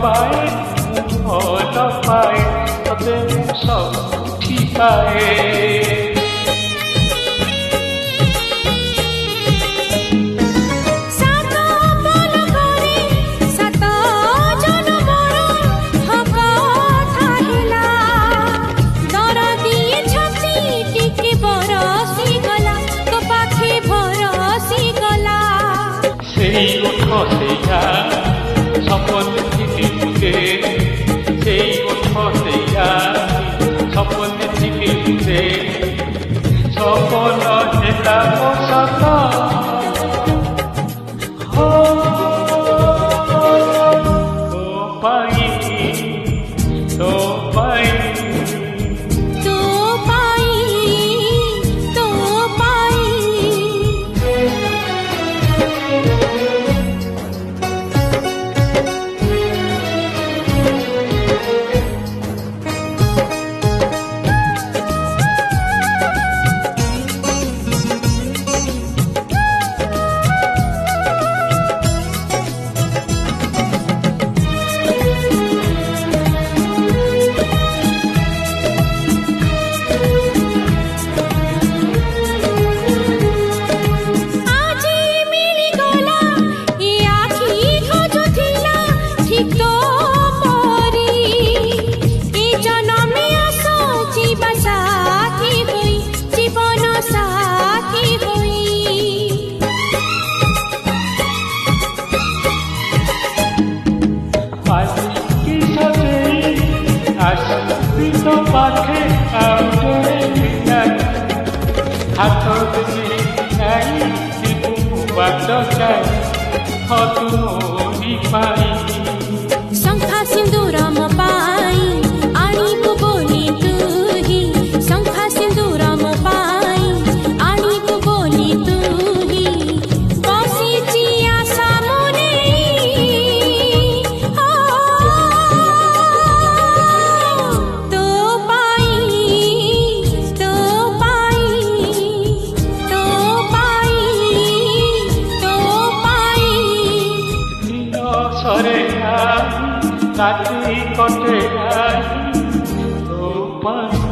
পায় ভাল পায় তবে সব ঠিকায় সেই ওঠো সেইয়া সপন থেকে উঠে সেই ওঠো সেইয়া সপন থেকে উঠে সপন হেলা সত পাই তো পাই পাখে হাত নাই বাଟ চাই হতুনি পাই शंखा सिंदूर म पाई आनीको बोली तुही शंखा सिंदूर म पाई आनीको बोली तुही बसी चिया सामुने तो पाई तो पाई तो पाई तो पाई দিন সরে রাতি কটে তো পাই